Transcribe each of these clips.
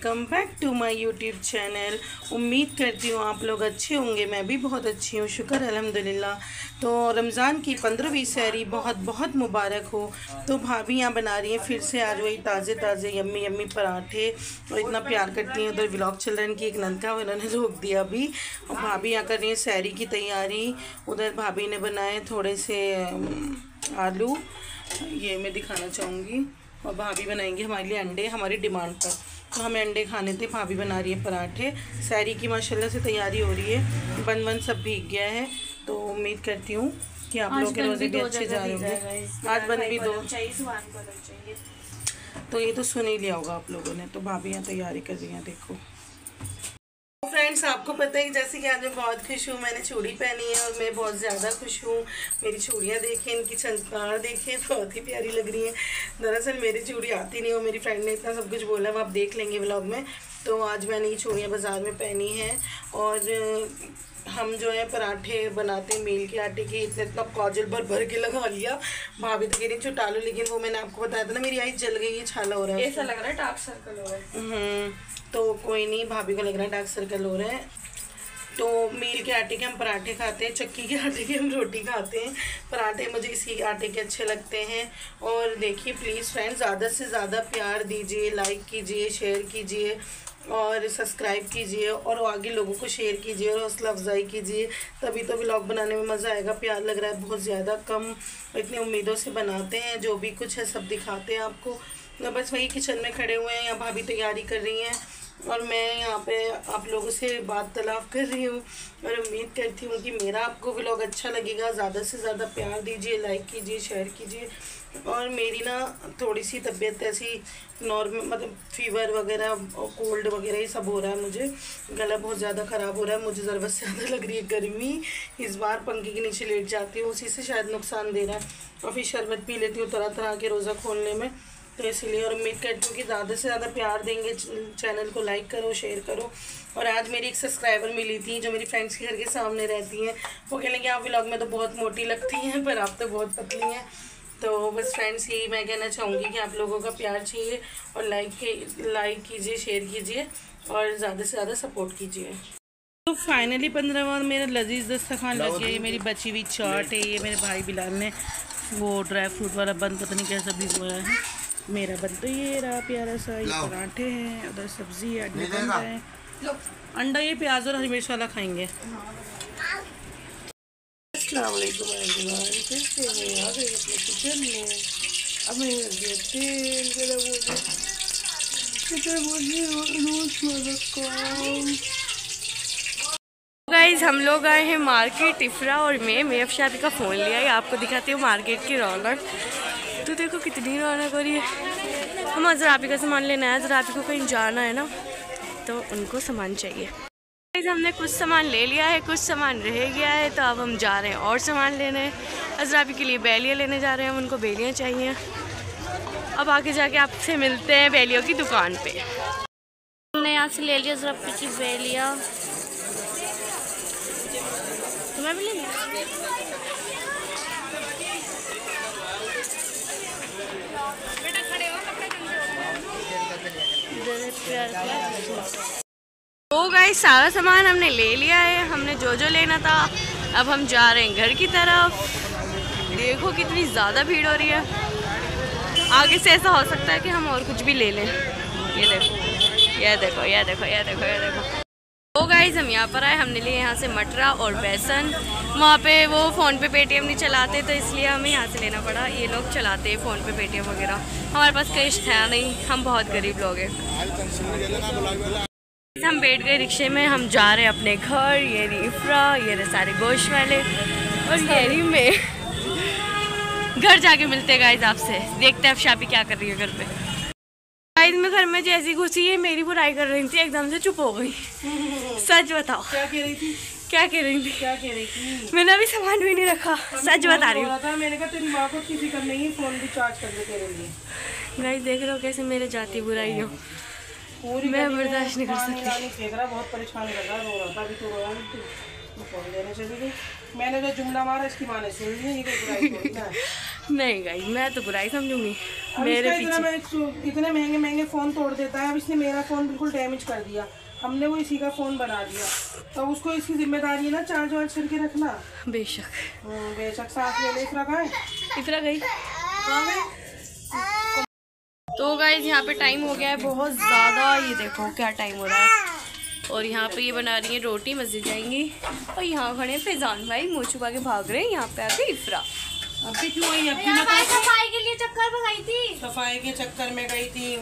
Welcome back to my YouTube channel. उम्मीद करती हूँ आप लोग अच्छे होंगे। मैं भी बहुत अच्छी हूँ, शुक्र अल्हम्दुलिल्लाह। तो रमज़ान की 15वीं सहरी बहुत बहुत मुबारक हो। तो भाभी यहाँ बना रही हैं फिर से आज वही ताज़े ताज़े यम्मी यम्मी पराठे, और इतना प्यार करती हैं। उधर व्लॉग चल रहा है इनकी, एक नंका उन्होंने रोक दिया अभी, और भाभी यहाँ कर रही हैं सहरी की तैयारी। उधर भाभी ने बनाए थोड़े से आलू, ये मैं दिखाना चाहूँगी, और भाभी बनाएंगे हमारे लिए अंडे हमारी डिमांड पर। तो हमें अंडे खाने थे, भाभी बना रही है पराठे। सहरी की माशाल्लाह से तैयारी हो रही है, बन सब भीग गया है। तो उम्मीद करती हूँ कि आप लोगों के रोज़े भी अच्छे जा रहे होंगे। आज बन भी दो, तो ये तो सुन ही लिया होगा आप लोगों ने। तो भाभी यहाँ तैयारी कर रही हैं, देखो फ्रेंड्स। आपको पता है जैसे कि आज मैं बहुत खुश हूँ, मैंने चूड़ी पहनी है और मैं बहुत ज़्यादा खुश हूँ। मेरी चूड़ियाँ देखें, इनकी चमकार देखें, बहुत ही प्यारी लग रही हैं। दरअसल मेरी चूड़ी आती नहीं हो, मेरी फ्रेंड ने इतना सब कुछ बोला, वो आप देख लेंगे व्लॉग में। तो आज मैंने ये चूड़ियाँ बाज़ार में पहनी हैं। और हम जो है पराठे बनाते हैं मील के आटे के, इतना काजल भर के लगा लिया। भाभी तो कह रही छुटा लो, लेकिन वो मैंने आपको बताया था ना, मेरी आई जल गई है, छाला हो रहा है, ऐसा लग रहा है डार्क सर्कल हो रहा है। तो कोई नहीं, भाभी को लग रहा है डार्क सर्कल हो रहे हैं। तो मील के आटे के हम पराठे खाते हैं, चक्की के आटे की हम रोटी खाते हैं। पराठे मुझे इसी आटे के अच्छे लगते हैं। और देखिए प्लीज़ फ्रेंड्स, ज़्यादा से ज़्यादा प्यार दीजिए, लाइक कीजिए, शेयर कीजिए और सब्सक्राइब कीजिए, और आगे लोगों को शेयर कीजिए और हौसला अफजाई कीजिए, तभी तो व्लॉग बनाने में मज़ा आएगा। प्यार लग रहा है बहुत ज़्यादा, कम इतनी उम्मीदों से बनाते हैं, जो भी कुछ है सब दिखाते हैं आपको। तो बस वही किचन में खड़े हुए हैं, यहाँ भाभी तैयारी कर रही हैं और मैं यहाँ पे आप लोगों से बात तलाफ कर रही हूँ। और उम्मीद करती हूँ कि मेरा आपको व्लॉग अच्छा लगेगा। ज़्यादा से ज़्यादा प्यार दीजिए, लाइक कीजिए, शेयर कीजिए। और मेरी ना थोड़ी सी तबीयत ऐसी नॉर्मल, मतलब फीवर वगैरह और कोल्ड वगैरह ये सब हो रहा है। मुझे गला बहुत ज़्यादा ख़राब हो रहा है, मुझे ज़रूरत से ज़्यादा लग रही है गर्मी। इस बार पंखे के नीचे लेट जाती हूँ, उसी से शायद नुकसान दे रहा है। और फिर शरबत पी लेती हूँ तरह तरह के रोज़ा खोलने में, तो इसलिए। और उम्मीद करती हूँ कि ज़्यादा से ज़्यादा प्यार देंगे, चैनल को लाइक करो, शेयर करो। और आज मेरी एक सब्सक्राइबर मिली थी जो मेरी फ्रेंड्स के घर के सामने रहती हैं, वो कहने लगी आप व्लॉग में तो बहुत मोटी लगती हैं, पर आप तो बहुत पतली हैं। तो बस फ्रेंड्स, यही मैं कहना चाहूँगी कि आप लोगों का प्यार चाहिए, और लाइक कीजिए, शेयर कीजिए और ज़्यादा से ज़्यादा सपोर्ट कीजिए। तो फाइनली 15वां मेरा लजीज दस्तरखान लग गया। ये मेरी बची हुई चाट है, ये मेरे भाई बिलाल ने वो ड्राई फ्रूट वाला बन पता नहीं कैसा भिगोया है। मेरा बन तो ये रहा प्यारा सा, ये पराठे हैं, उधर सब्जी है, अंडा है, अंडा ये प्याज और हरी मिर्च वाला खाएंगे। अस्सलाम वालेकुम एवरीवन, कैसे हैं? आ गए अपने किचन में। अब मैं तेल गरम हो गया, गाइज हम लोग आए हैं मार्केट इफ्रा, और मैं अफशादी का फ़ोन लिया है, आपको दिखाती हूँ मार्केट की रौनक। तो देखो कितनी रौनक हो रही है। हम अजराबी का सामान लेना है, अजराबी को कहीं जाना है ना, तो उनको सामान चाहिए। गाइज हमने कुछ सामान ले लिया है, कुछ सामान रह गया है, तो अब हम जा रहे हैं और सामान लेने। अजराबी के लिए बेलियाँ लेने जा रहे हैं, हम उनको बेलियाँ चाहिए। अब आगे जाके आपसे मिलते हैं बेलियों की दुकान पे। हमने यहाँ से ले लिया अजराबी की बेलियाँ, तुम्हें भी ले लिया। तो गाइस सारा सामान हमने ले लिया है, हमने जो जो लेना था। अब हम जा रहे हैं घर की तरफ। देखो कितनी ज़्यादा भीड़ हो रही है, आगे से ऐसा हो सकता है कि हम और कुछ भी ले लें। ये देखो, ये देखो, ये देखो, ये देखो, ये देखो। तो गाइस हम यहाँ पर आए, हमने लिए यहाँ से मटरा और बेसन। वहाँ पे वो फ़ोन पे पेटीएम नहीं चलाते, तो इसलिए हमें यहाँ से लेना पड़ा। ये लोग चलाते हैं फ़ोन पे पेटीएम वगैरह, हमारे पास कैश था नहीं, हम बहुत गरीब लोग हैं। हम बैठ गए रिक्शे में, हम जा रहे हैं अपने घर। ये रही इफ्रा, ये रहे सारे गोश्त वाले, और ये रही मैं। घर जाके मिलते हैं गाइस आपसे, देखते हैं अब शाबी क्या कर रही है घर पे। गाइस मैं घर में जैसी घुसी है, मेरी बुराई कर रही थी, एकदम से चुप हो गई। सच बताओ क्या कह रही थी? क्या कह रही थी? क्या कह रही थी? मैंने अभी सामान भी नहीं रखा, सच बता रही हूँ। मैंने कहा तेरी माँ को किसी कर नहीं, फोन भी चार्ज कर दे तेरे लिए। गाइस देख रहे हो कैसे मेरे जाती बुराई हो, मैं बर्दाश्त नहीं कर सकती। फेंक रहा, बहुत परेशान कर रहा, रो रहा था, अभी तो रोया नहीं, तो फोन देने चली गई। मैंने जो जुमला मारा इसकी माँ ने सुन लिया, ये कोई बुराई थोड़ी ना है। नहीं गाइस, मैं तो बुराई समझूंगी। मेरे पीछे इतने महंगे महंगे फ़ोन तोड़ देता है। अब इसने मेरा फ़ोन बिल्कुल डैमेज कर दिया, हमने वो इसी का फ़ोन बना दिया, तो उसको इसकी जिम्मेदारी है ना चार्ज वार्ज करके रखना। बेशक बेशक। साथ ले ले। इफ्रा कहाँ है? इफ्रा गई। तो गाइस यहाँ पे टाइम हो गया है बहुत ज़्यादा, ये देखो क्या टाइम हो रहा है। और यहाँ पे ये बना रही है रोटी, मस्जिद जाएंगी। और यहाँ खड़े फैजान भाई मुँह छुपा के भाग रहे हैं। यहाँ पे आके इफ्रा अभी क्यों आई? अभी सफाई के लिए चक्कर में गई थी, सफाई के चक्कर में गई थी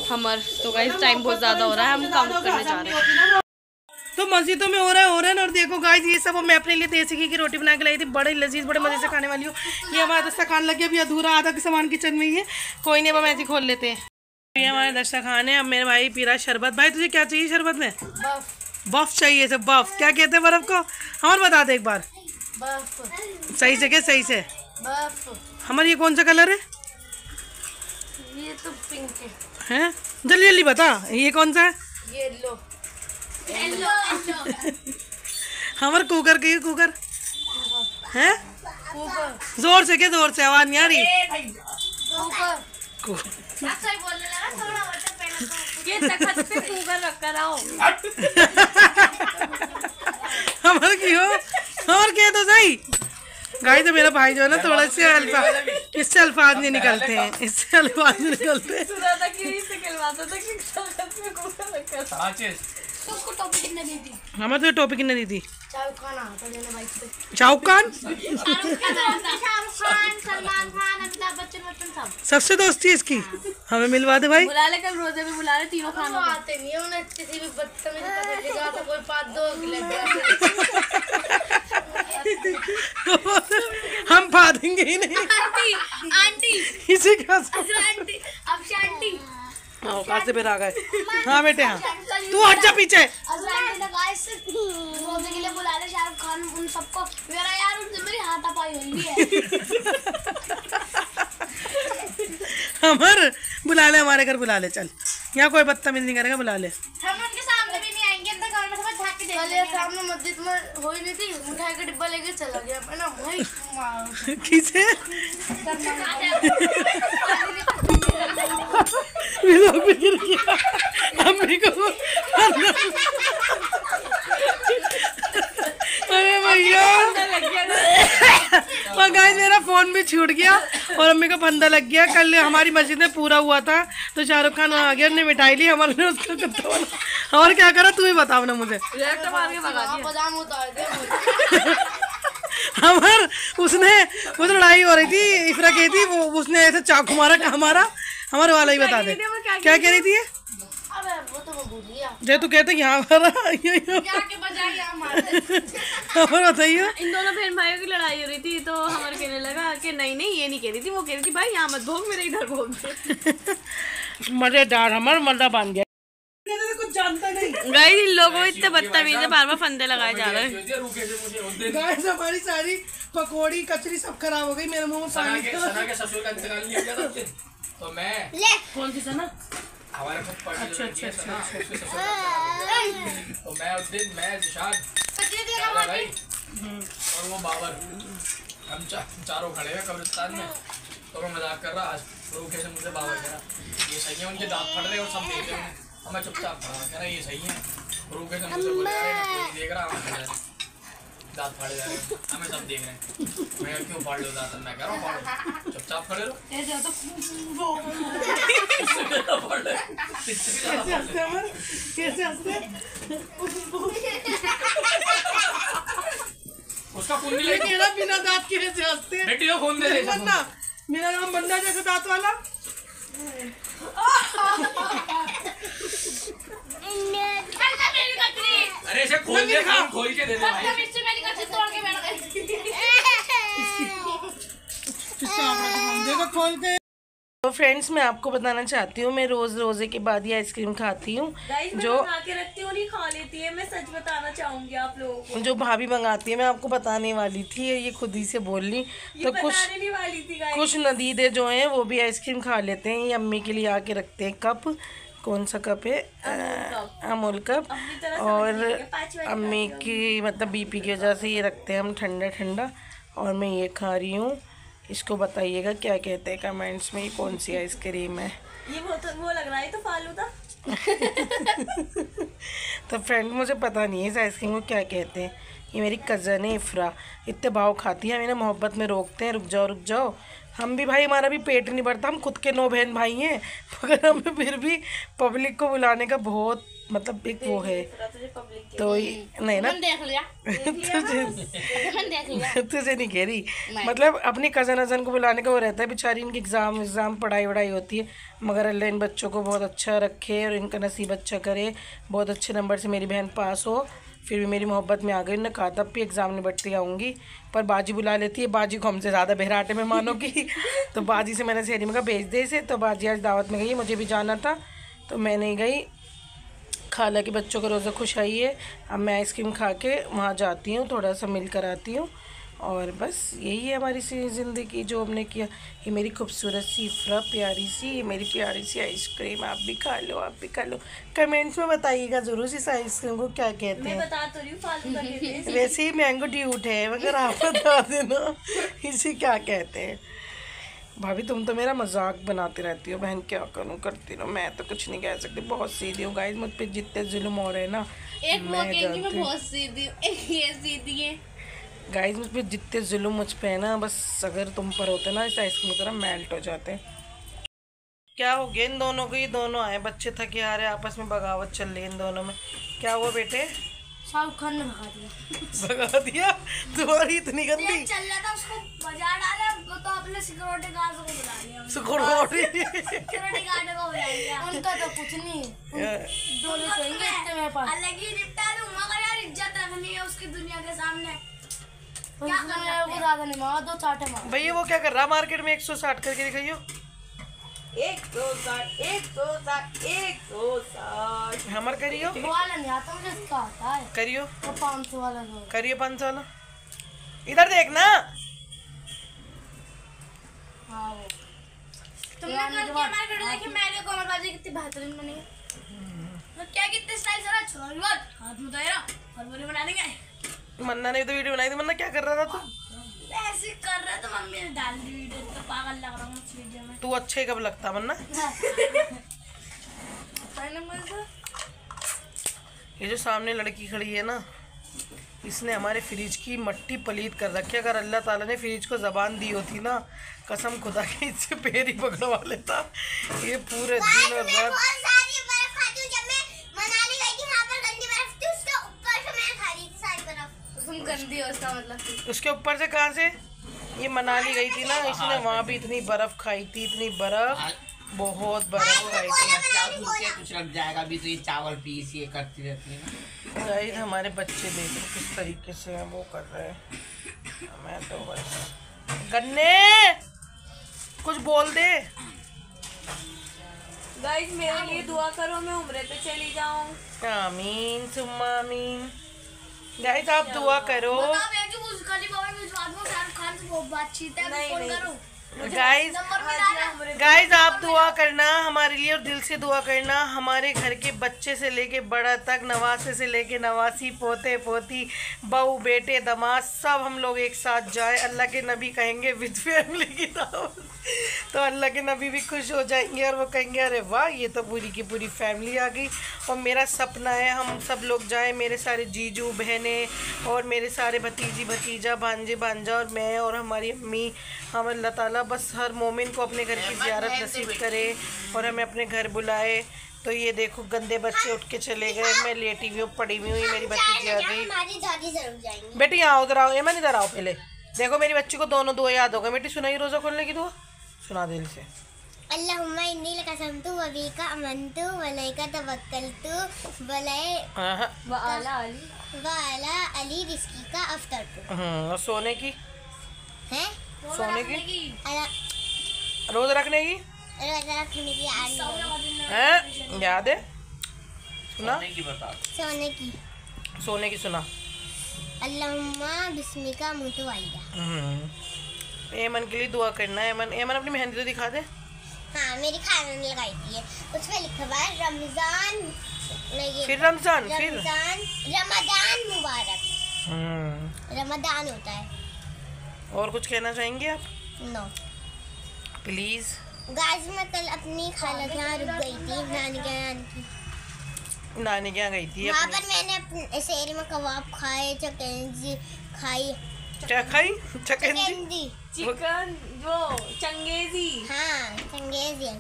हमार। तो गाइस टाइम बहुत ज़्यादा हो रहा है, हम काम करने जा रहे हैं। तो मस्जिदों में हो रहा है। और देखो गाइस, ये सब मैं अपने लिए देसी घी की रोटी बना के लाई थी, बड़े लजीज, बड़े मजे से खाने वाली हूँ। ये हमारा दस्तरखान लग गया, अभी अधूरा आधा के सामान किचन में ही है। कोई नहीं, अब हम ऐसे खोल लेते हैं। ये हमारा दस्तरखान है। अब मेरे भाई पी रहा है शरबत। भाई तुझे क्या चाहिए शरबत में? बर्फ चाहिए। सब बर्फ क्या कहते हैं बर्फ को? हमारे बता दे एक बार सही से। क्या सही से? हमारे ये कौन सा कलर है? ये तो पिंक है। जल्दी जल्दी बता, ये कौन सा है? येलो। हमारे कुकर के कुकर है। जोर से, क्या जोर से? आवाज नहीं आ रही। ये तखत पे कुकर रख कर आओ। हमारे क्यों? और क्या तो सही गाय। तो मेरा भाई जो है ना, थोड़ा से अल्फाज, इससे अल्फाज नहीं निकलते हैं, इससे अल्फाज नहीं निकलते। हमारे तो टॉपिक कितने दी थी? शाहरुख खान, सबसे दोस्ती है इसकी। हमें मिलवा दे भाई। बुला ले, कल रोजे में बुला ले तीनों खानों को। आते नहीं उन्हें किसी भी बदतमीजी पकड़ तो कोई 5-2 हम पा देंगे ही नहीं। आंटी इसी का आंटी अब शांति कहाँ से फिर आ गए? हाँ बेटे, हाँ तू हट जा पीछे। रोजे के लिए बुला ले शाहरुख खान उन सबको। मेरा यार उनसे मेरी हाथापाई हुई है। हमार बुला ले, हमारे घर बुला ले। चल, यहाँ कोई बदतमीजी नहीं करेगा, बुला ले। हम उनके सामने भी नहीं आएंगे, अंदर घर में सब झांक के देखेंगे। सामने मस्जिद में हो ही नहीं थी, मिठाई का डिब्बा लेके चला गया मैं ना वही। किसे? अम्मी को। अरे भैया, और गाइस मेरा फोन भी छूट गया और अम्मी को फंदा लग गया। कल हमारी मस्जिद में पूरा हुआ था, तो शाहरुख खान वहाँ आ गया, उसने मिठाई ली, हमारे ने उसका कत्ता वाला। और क्या करा तू ही बताओ ना मुझे। हमार उसने वो लड़ाई हो रही थी, इफ्रा कही थी, वो उसने ऐसे चाकू मारा। हमारा हमारे वाला ही बता दे क्या कह रही थी। वो तो मैं भूल गया। जो तू कहते यहाँ पर हमारे बताइए। इन दोनों बहन भाइयों की लड़ाई हो रही थी, तो हमारे कहने लगा कि नहीं नहीं ये नहीं कह रही थी, वो कह रही थी भाई यहाँ मत भोग, मेरे इधर भोग। मजेदार, हमारा मर्दा बांध गया। कुछ जानता नहीं। गाइस इन लोगों को इतने बदतमीज है, बार बार फंदे लगाए जा रहे हैं। गाइस हमारी सारी पकौड़ी कचरी सब खराब हो गई। मेरे मुंह में पानी। ससुर का इंतकाल नहीं किया था तो मैं कौन सी सना? हमारे अच्छा तो मैं उस दिन मैं जिशाद भाई और वो बाबर हम चारों खड़े हुए कब्रिस्तान में। तो मैं मजाक कर रहा, आज रूखे से मुझे बाबर कह रहा ये सही है, उनके दांत फट रहे और सब देख रहे हैं। और मैं चुपचाप खड़ा कह रहा ये सही है। रूखे से मुझे बोले कोई देख रहा, दांत फाड़े जा रहे हैं, हमें सब देख रहे हैं। मैं क्यों फाड़ लो दांत? मैं कह रहा हूँ फाड़ो, चुपचाप खड़े रहो। उसका खून नहीं लेगा बिना दांत के कैसे हंसते हैं? बेटी को खून दे दे। मेरा नाम बंदा जैसे दांत वाला। अरे इसे खोल दे, खोल के दे दे भाई। देखो खोल के। तो फ्रेंड्स मैं आपको बताना चाहती हूँ, मैं रोज रोजे के बाद ही आइसक्रीम खाती हूँ। जो खा के रखती हूँ नहीं खा लेती है, मैं सच बताना चाहूंगी आप लोगों को। जो भाभी मंगाती है, मैं आपको बताने वाली थी, ये खुद ही से बोल ली। तो कुछ नदीदे जो हैं वो भी आइसक्रीम खा लेते हैं। ये अम्मी के लिए आके रखते हैं कप। कौन सा कप है? अमूल कप। और अम्मी की मतलब बीपी की वजह से ये रखते हैं हम ठंडा ठंडा। और मैं ये खा रही हूँ इसको बताइएगा क्या कहते हैं कमेंट्स में, कौन सी आइसक्रीम है। ये वो लग रहा है तो फालूदा। तो फ्रेंड मुझे पता नहीं है इस आइसक्रीम को क्या कहते हैं। ये मेरी कज़न है इफ्रा, इतने भाव खाती है, हमें ना मोहब्बत में रोकते हैं रुक जाओ। हम भी भाई, हमारा भी पेट नहीं भरता, हम खुद के 9 बहन भाई हैं, मगर हमें फिर भी पब्लिक को बुलाने का बहुत मतलब एक वो है। तो नहीं ना देख लिया तुझे नहीं कह रही, मतलब अपनी कज़न अजन को बुलाने का वो रहता है। बेचारी इनकी एग्ज़ाम पढ़ाई वढ़ाई होती है, मगर अल्लाह इन बच्चों को बहुत अच्छा रखे और इनका नसीब अच्छा करे, बहुत अच्छे नंबर से मेरी बहन पास हो। फिर भी मेरी मोहब्बत में आ गई, उन्होंने कहा तब भी एग्ज़ाम निपटती आऊँगी, पर बाजी बुला लेती है। बाजी को हमसे ज़्यादा बहराटे में मानोगी। तो बाजी से मैंने सहेली में कहा भेज दे इसे, तो बाजी आज दावत में गई, मुझे भी जाना था तो मैं नहीं गई। खाला के बच्चों को रोज़ा खुश आई है। अब मैं आइसक्रीम खा के वहाँ जाती हूँ, थोड़ा सा मिल कर आती हूँ, और बस यही है हमारी सी ज़िंदगी जो हमने किया। ये मेरी खूबसूरत सी इफ्रा, प्यारी सी, ये मेरी प्यारी सी आइसक्रीम, आप भी खा लो, आप भी खा लो। कमेंट्स में बताइएगा ज़रूर इस आइसक्रीम को क्या कहते हैं। बता तो रही हूँ फालूदा कहते हैं। वैसे ही मैंगो ड्यूट है, मगर आप बता देना इसे क्या कहते हैं। भाभी तुम तो मेरा मजाक बनाती रहती हो बहन, क्या करूँ करती रहो, मैं तो कुछ नहीं कह सकती, बहुत सीधी हूँ गाइस। मुझ पर जितने जुल्म हो रहे हैं ना, एक वो कहेंगी मैं बहुत सीधी हूँ, एक ये सीधी है। गाइस मुझ पर जितने जुल्म मुझ पे है ना, बस अगर तुम पर होते ना इस आइसक्रीम की तरह मेल्ट हो जाते। क्या हो गया इन दोनों को, ये दोनों आए बच्चे थके आ रहे, आपस में बगावत चल रही है इन दोनों में। क्या हुआ बेटे? शाहरुख खान ने भगा दिया। भगा दिया? तुम्हारी इतनी गंदी चल रहा था उसको बजा डाला, वो तो अपने सिक्योरिटी गार्ड को बुला लिया। सिक्योरिटी गार्ड को बुला लिया। उनका तो कुछ नहीं, दोनों कहेंगे इतने मेरे पास अलग ही निपटा दूं, मगर यार इज्जत रखनी है उसकी दुनिया के सामने। क्या करना है वो ज्यादा नहीं मारा, 2 चाटे मार। भैया वो क्या कर रहा मार्केट में 160 करके दिखाइयो। 160 160 हमर करियो, वो वाला नहीं आता मुझे, इसका आता है। करियो वो 500 वाला है। करियो 500 वाला। इधर देखना। हाँ वो तुमने कल की हमारी वीडियो देखी, मैंने कोमलबाजी कितनी बेहतरीन बनी है। तो क्या कितने स्टाइल से रहा, छोड़ मत हाथ में उतारा और बोले बना देंगे। मन्ना ने तो वीडियो बनाई थी। मन्ना क्या कर रहा था तू? ऐसे कर रहा तो मम्मी ने डाल दी वीडियो, तो पागल लग रहा हूँ इस वीडियो में। तू अच्छे कब लगता मन्ना? ये जो सामने लड़की खड़ी है ना, इसने हमारे फ्रिज की मट्टी पलीत कर रखी है। अगर अल्लाह ताला ने फ्रिज को ज़बान दी होती ना, कसम खुदा के इससे पैर ही पकड़वा लेता। ये पूरे दिन और रात गंदी हो उसका मतलब। उसके ऊपर से कहाँ से? ये मनाली गई थी ना, इसने वहाँ भी इतनी बर्फ खाई थी, इतनी बर्फ, बहुत बर्फ खाई थी। कुछ लग जाएगा अभी तो ये चावल पीस ये करती रहती है ना। गाइस हमारे बच्चे देखो किस तरीके से वो कर रहे हैं। मैं तो बस गन्ने कुछ बोल दे। गाइस मेरे लिए दुआ करो, मैं उम्रे पे चली जाऊं। आमीन सुम्मा आमीन। गाइस आप दुआ करो। गाइस आप दुआ करना हमारे लिए और दिल से दुआ करना, हमारे घर के बच्चे से लेके बड़ा तक, नवासे से लेके नवासी, पोते पोती, बहू बेटे दामाद, सब हम लोग एक साथ जाए। अल्लाह के नबी कहेंगे विद फैमिली की दावत, तो अल्लाह के नबी भी खुश हो जाएंगे और वो कहेंगे अरे वाह ये तो पूरी की पूरी फैमिली आ गई। और मेरा सपना है हम सब लोग जाएं, मेरे सारे जीजू बहनें और मेरे सारे भतीजी भतीजा, भांजे भांजा और मैं और हमारी अम्मी। हम अल्लाह ताला बस हर मोमिन को अपने घर की ज़ियारत नसीब करे और हमें अपने घर बुलाए। तो ये देखो गंदे बच्चे उठ के चले गए, मैं लेटी हुई हूँ, पड़ी हुई हूँ, मेरी भतीजी आ गई। बेटी यहाँ उधर आओ, एमन इधर आओ पहले। देखो मेरी बच्ची को दोनों दुआ याद हो गए। बेटी सुनाई रोज़ा खोलने की दुआ, सुना दिल से। अल्लाहुम्मा इन्नी लका समतु व बीका अमनतु व अलैका तवक्कलतु व अला अली रिज़्की का अफ्तरतु। और सोने की हैं? सोने की रोज़ रखने की रोज़ा रखने की हैं? याद है? सुना? सोने की सोने की सुना। अल्लाहुम्मा बिस्मिका मुतु वाइदा। एमन के लिए दुआ करना है। एमन एमन अपनी मेहंदी तो दिखा दे। हाँ मेरी खाना ने लगाई थी, उसमें लिखा हुआ है रमजान, नहीं फिर रमजान, फिर रमदान मुबारक। रमदान होता है। और कुछ कहना चाहेंगे आप? No please. गाइस मैं कल अपनी खाला के यहाँ रुक गई थी, नानी के नानी के यहाँ गई थी। वहाँ पर मैंने अपने शहर में कबाब खाए, चिकन खाई। क्या खाई? चिकन, चिकन जो चंगेजी। हाँ चंगेजी।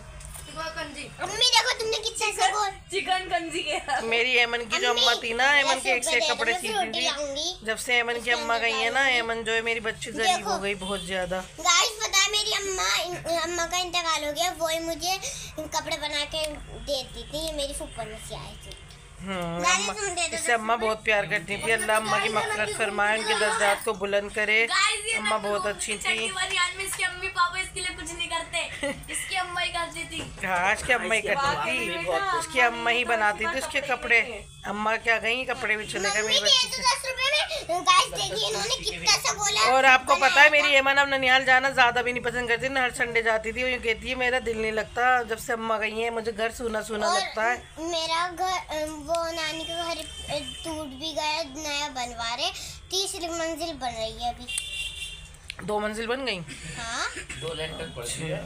मम्मी देखो तुमने कितना से बोल चिकन कंजी के। मेरी एमन की जो अम्मा थी ना, एमन के एक से एक कपड़े सीती थी। जब से एमन की अम्मा गई है ना, एमन जो है मेरी बच्ची गरीब हो गई बहुत ज्यादा। गाइस पता है मेरी अम्मा का इंतकाल हो गया, वो ही मुझे कपड़े बना के देती थी। ये मेरी फूफा में से आई थी। इससे अम्मा बहुत प्यार करती थी। अल्लाह अम्मा की मग़फ़िरत फरमाए, उनके दर्जात को बुलंद करे। अम्मा बहुत अच्छी थी। इसके अम्मी पापा इसके लिए कुछ नहीं करते, इसकी अम्मा ही करती थी। हाँ इसकी अम्मा ही करती थी, इसकी अम्मा ही बनाती थी उसके कपड़े। अम्मा क्या गई, कपड़े भी चले गए मेरी बच्ची के। 10 रुपए में गाइस देखिए इन्होंने कितना सा बोला। और आपको पता है मेरी एमन अब ननिहाल जाना ज्यादा भी नहीं पसंद करती ना, हर संडे जाती थी। वो यूँ कहती है मेरा दिल नहीं लगता जब से अम्मा गई है, मुझे घर सूना सूना लगता है। मेरा घर वो नानी का घर टूट भी गया, नया बनवा रहे। 3री मंजिल बन रही है अभी। 2 मंजिल बन गई। हाँ 2 लेंटर पड़ती है।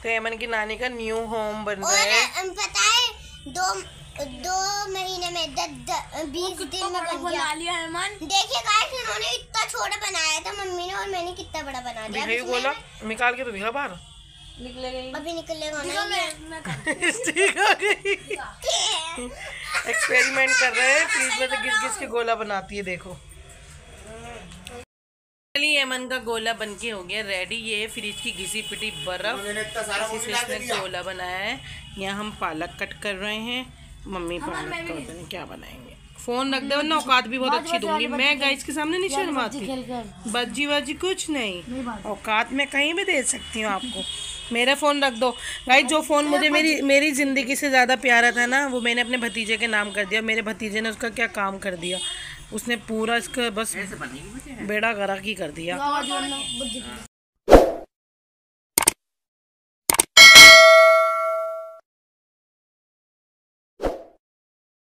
तो एमन की नानी का न्यू होम बन रहा है। और पता है 2 महीने में 20 दिन में बन गया। देखिए गाइस इन्होंने इतना छोटा बनाया था मम्मी ने, और मैंने कितना बड़ा बना दिया। दिखाई बोला निकाल के तो दिखा बाहर। निकलेगा अभी निकलेगा ना। ठीक आ गई। एक्सपेरिमेंट कर रहे हैं, फ्रिज में से घिस घिस के गोला बनाती है। देखो एमन का गोला बन के हो गया रेडी। ये है फ्रिज की घिसी पिटी बर्फ, इसी से इसने गोला बनाया है। यहाँ हम पालक कट कर रहे हैं। मम्मी पालक का पता नहीं क्या बनाएंगे। फोन रख दे वरना औकात भी बहुत अच्छी दूंगी मैं। गाइस के सामने नहीं शर्माती, बज्जी वज्जी कुछ नहीं, औकात में कहीं भी दे सकती हूँ आपको। मेरा फ़ोन रख दो गाइस। जो फ़ोन मुझे मेरी ज़िंदगी से ज़्यादा प्यारा था ना, वो मैंने अपने भतीजे के नाम कर दिया। मेरे भतीजे ने उसका क्या काम कर दिया, उसने पूरा इसका बस बेड़ा गर्क ही कर दिया।